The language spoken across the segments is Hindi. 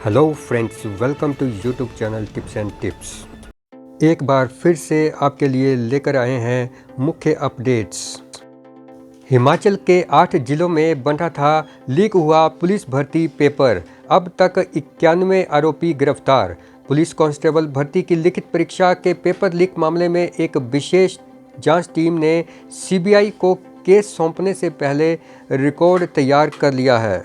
Hello friends, welcome to YouTube channel tips and tips. एक बार फिर से आपके लिए लेकर आए हैं मुख्य अपडेट्स। हिमाचल के 8 जिलों में बंटा था लीक हुआ पुलिस भर्ती पेपर। अब तक 91 आरोपी गिरफ्तार। पुलिस कांस्टेबल भर्ती की लिखित परीक्षा के पेपर लीक मामले में एक विशेष जांच टीम ने सीबीआई को केस सौंपने से पहले रिकॉर्ड तैयार कर लिया है।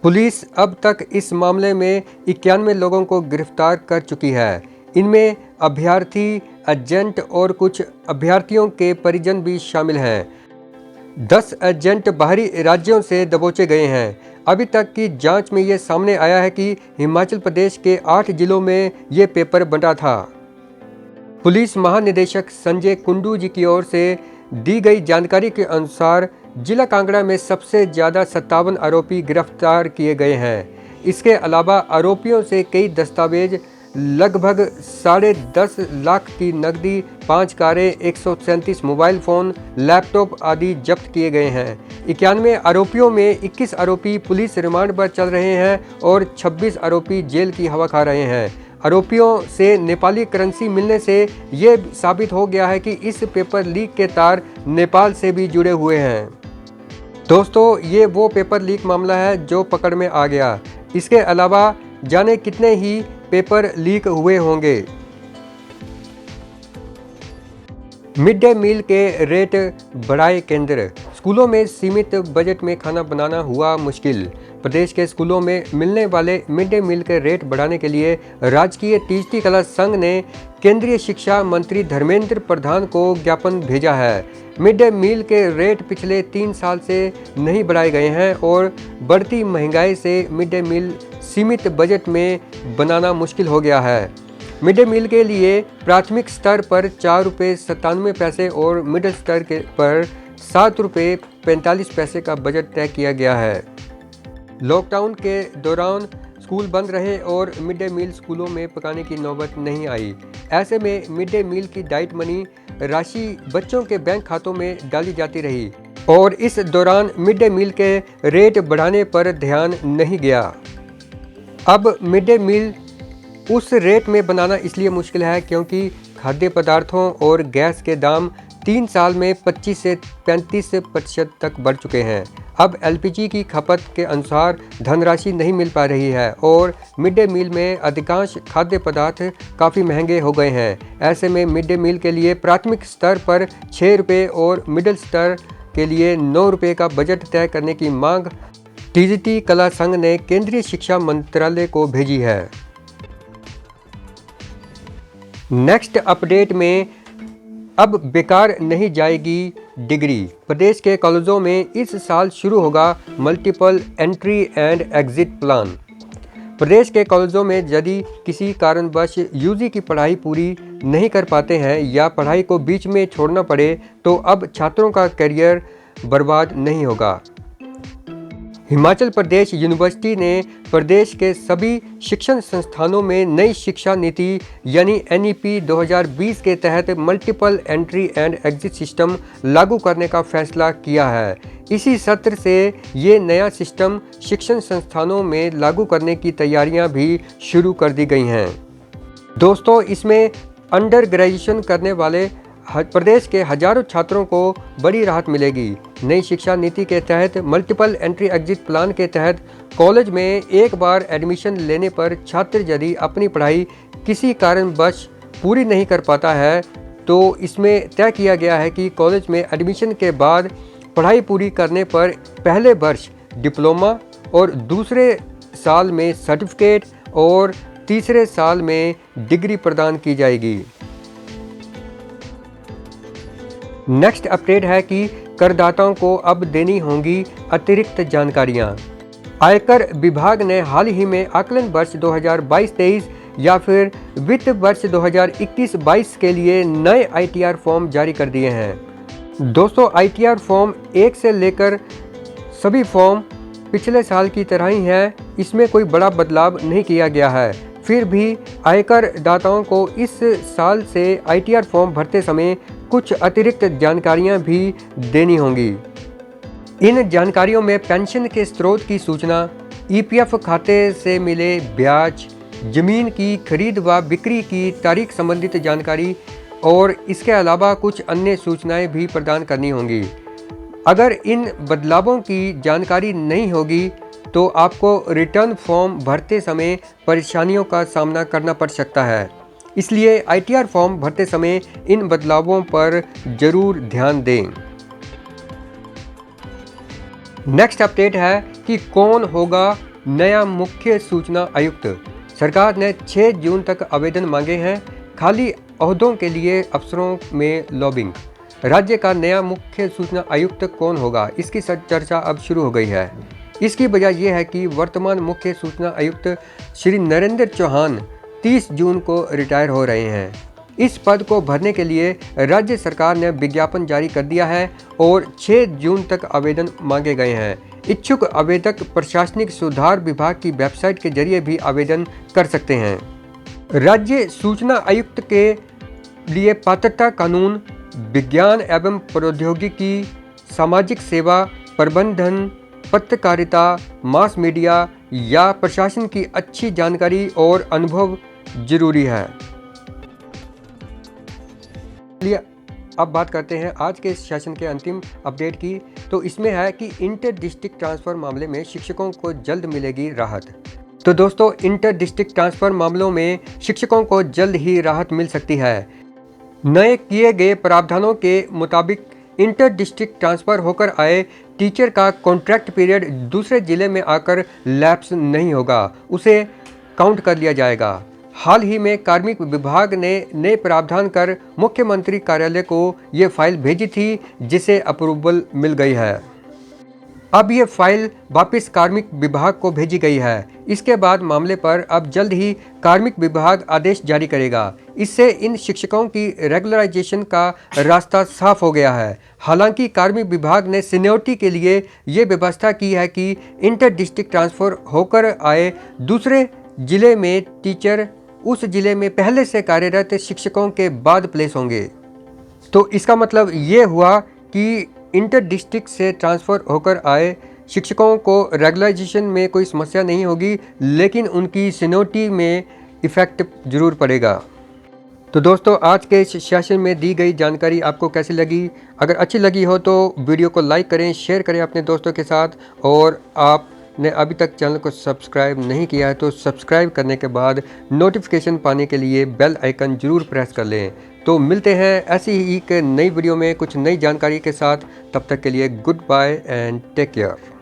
पुलिस अब तक इस मामले में 91 लोगों को गिरफ्तार कर चुकी है। इनमें अभ्यर्थी, एजेंट और कुछ अभ्यर्थियों के परिजन भी शामिल हैं। 10 एजेंट बाहरी राज्यों से दबोचे गए हैं। अभी तक की जांच में ये सामने आया है कि हिमाचल प्रदेश के 8 जिलों में ये पेपर बंटा था। पुलिस महानिदेशक संजय कुंडू जी की ओर से दी गई जानकारी के अनुसार जिला कांगड़ा में सबसे ज़्यादा 57 आरोपी गिरफ्तार किए गए हैं। इसके अलावा आरोपियों से कई दस्तावेज, लगभग 10.5 लाख की नकदी, 5 कारें, 137 मोबाइल फ़ोन, लैपटॉप आदि जब्त किए गए हैं। 91 आरोपियों में 21 आरोपी पुलिस रिमांड पर चल रहे हैं और 26 आरोपी जेल की हवा खा रहे हैं। आरोपियों से नेपाली करेंसी मिलने से ये साबित हो गया है कि इस पेपर लीक के तार नेपाल से भी जुड़े हुए हैं। दोस्तों, ये वो पेपर लीक मामला है जो पकड़ में आ गया। इसके अलावा जाने कितने ही पेपर लीक हुए होंगे। मिड डे मील के रेट बढ़ाए केंद्र। स्कूलों में सीमित बजट में खाना बनाना हुआ मुश्किल। प्रदेश के स्कूलों में मिलने वाले मिड डे मील के रेट बढ़ाने के लिए राजकीय टीचटी कला संघ ने केंद्रीय शिक्षा मंत्री धर्मेंद्र प्रधान को ज्ञापन भेजा है। मिड डे मील के रेट पिछले 3 साल से नहीं बढ़ाए गए हैं और बढ़ती महंगाई से मिड डे मील सीमित बजट में बनाना मुश्किल हो गया है। मिड डे मील के लिए प्राथमिक स्तर पर 4 रुपये 97 पैसे और मिडिल स्तर पर 7 रुपये 45 पैसे का बजट तय किया गया है। लॉकडाउन के दौरान स्कूल बंद रहे और मिड डे मील स्कूलों में पकाने की नौबत नहीं आई। ऐसे में मिड डे मील की डाइट मनी राशि बच्चों के बैंक खातों में डाली जाती रही और इस दौरान मिड डे मील के रेट बढ़ाने पर ध्यान नहीं गया। अब मिड डे मील उस रेट में बनाना इसलिए मुश्किल है क्योंकि खाद्य पदार्थों और गैस के दाम 3 साल में 25 से 35% तक बढ़ चुके हैं। अब एलपीजी की खपत के अनुसार धनराशि नहीं मिल पा रही है और मिड डे मील में अधिकांश खाद्य पदार्थ काफ़ी महंगे हो गए हैं। ऐसे में मिड डे मील के लिए प्राथमिक स्तर पर 6 रुपये और मिडिल स्तर के लिए 9 रुपये का बजट तय करने की मांग टीजीटी कला संघ ने केंद्रीय शिक्षा मंत्रालय को भेजी है। नेक्स्ट अपडेट में अब बेकार नहीं जाएगी डिग्री। प्रदेश के कॉलेजों में इस साल शुरू होगा multiple entry and exit plan. प्रदेश के कॉलेजों में यदि किसी कारणवश यूजी की पढ़ाई पूरी नहीं कर पाते हैं या पढ़ाई को बीच में छोड़ना पड़े तो अब छात्रों का करियर बर्बाद नहीं होगा। हिमाचल प्रदेश यूनिवर्सिटी ने प्रदेश के सभी शिक्षण संस्थानों में नई शिक्षा नीति यानी एनईपी 2020 के तहत multiple entry and exit system लागू करने का फैसला किया है। इसी सत्र से ये नया सिस्टम शिक्षण संस्थानों में लागू करने की तैयारियां भी शुरू कर दी गई हैं। दोस्तों, इसमें अंडर ग्रेजुएशन करने वाले प्रदेश के हजारों छात्रों को बड़ी राहत मिलेगी। नई शिक्षा नीति के तहत मल्टीपल एंट्री एग्जिट प्लान के तहत कॉलेज में एक बार एडमिशन लेने पर छात्र यदि अपनी पढ़ाई किसी कारणवश पूरी नहीं कर पाता है तो इसमें तय किया गया है कि कॉलेज में एडमिशन के बाद पढ़ाई पूरी करने पर पहले वर्ष डिप्लोमा और दूसरे साल में सर्टिफिकेट और तीसरे साल में डिग्री प्रदान की जाएगी। नेक्स्ट अपडेट है कि करदाताओं को अब देनी होंगी अतिरिक्त जानकारियां। आयकर विभाग ने हाल ही में आकलन वर्ष 2022-23 या फिर वित्त वर्ष 2021-22 के लिए नए आईटीआर फॉर्म जारी कर दिए हैं। दोस्तों, आईटीआर फॉर्म 1 से लेकर सभी फॉर्म पिछले साल की तरह ही हैं। इसमें कोई बड़ा बदलाव नहीं किया गया है। फिर भी आयकर दाताओं को इस साल से आईटीआर फॉर्म भरते समय कुछ अतिरिक्त जानकारियां भी देनी होंगी। इन जानकारियों में पेंशन के स्रोत की सूचना, ईपीएफ खाते से मिले ब्याज, जमीन की खरीद व बिक्री की तारीख संबंधित जानकारी और इसके अलावा कुछ अन्य सूचनाएं भी प्रदान करनी होंगी। अगर इन बदलावों की जानकारी नहीं होगी तो आपको रिटर्न फॉर्म भरते समय परेशानियों का सामना करना पड़ सकता है। इसलिए आईटीआर फॉर्म भरते समय इन बदलावों पर जरूर ध्यान दें। नेक्स्ट अपडेट है कि कौन होगा नया मुख्य सूचना आयुक्त। सरकार ने 6 जून तक आवेदन मांगे हैं। खाली ओहदों के लिए अफसरों में लॉबिंग। राज्य का नया मुख्य सूचना आयुक्त कौन होगा, इसकी चर्चा अब शुरू हो गई है। इसकी वजह यह है कि वर्तमान मुख्य सूचना आयुक्त श्री नरेंद्र चौहान 30 जून को रिटायर हो रहे हैं। इस पद को भरने के लिए राज्य सरकार ने विज्ञापन जारी कर दिया है और 6 जून तक आवेदन मांगे गए हैं। इच्छुक आवेदक प्रशासनिक सुधार विभाग की वेबसाइट के जरिए भी आवेदन कर सकते हैं। राज्य सूचना आयुक्त के लिए पात्रता कानून, विज्ञान एवं प्रौद्योगिकी, सामाजिक सेवा, प्रबंधन, पत्रकारिता, मास मीडिया या प्रशासन की अच्छी जानकारी और अनुभव जरूरी है। चलिए अब बात करते हैं आज के सेशन के अंतिम अपडेट की। तो इसमें है कि इंटर डिस्ट्रिक्ट ट्रांसफ़र मामले में शिक्षकों को जल्द मिलेगी राहत। तो दोस्तों, इंटर डिस्ट्रिक्ट ट्रांसफ़र मामलों में शिक्षकों को जल्द ही राहत मिल सकती है। नए किए गए प्रावधानों के मुताबिक इंटर डिस्ट्रिक्ट ट्रांसफ़र होकर आए टीचर का कॉन्ट्रैक्ट पीरियड दूसरे ज़िले में आकर लैप्स नहीं होगा, उसे काउंट कर लिया जाएगा। हाल ही में कार्मिक विभाग ने नए प्रावधान कर मुख्यमंत्री कार्यालय को ये फाइल भेजी थी, जिसे अप्रूवल मिल गई है। अब ये फाइल वापस कार्मिक विभाग को भेजी गई है। इसके बाद मामले पर अब जल्द ही कार्मिक विभाग आदेश जारी करेगा। इससे इन शिक्षकों की रेगुलराइजेशन का रास्ता साफ हो गया है। हालांकि कार्मिक विभाग ने सीनियरिटी के लिए ये व्यवस्था की है कि इंटर डिस्ट्रिक्ट ट्रांसफ़र होकर आए दूसरे जिले में टीचर उस जिले में पहले से कार्यरत शिक्षकों के बाद प्लेस होंगे। तो इसका मतलब ये हुआ कि इंटर डिस्ट्रिक्ट से ट्रांसफ़र होकर आए शिक्षकों को रेगुलराइजेशन में कोई समस्या नहीं होगी, लेकिन उनकी सीनियरिटी में इफ़ेक्ट ज़रूर पड़ेगा। तो दोस्तों, आज के इस सेशन में दी गई जानकारी आपको कैसी लगी? अगर अच्छी लगी हो तो वीडियो को लाइक करें, शेयर करें अपने दोस्तों के साथ, और आपने अभी तक चैनल को सब्सक्राइब नहीं किया है तो सब्सक्राइब करने के बाद नोटिफिकेशन पाने के लिए बेल आइकन ज़रूर प्रेस कर लें। तो मिलते हैं ऐसी ही एक नई वीडियो में कुछ नई जानकारी के साथ। तब तक के लिए goodbye and take care.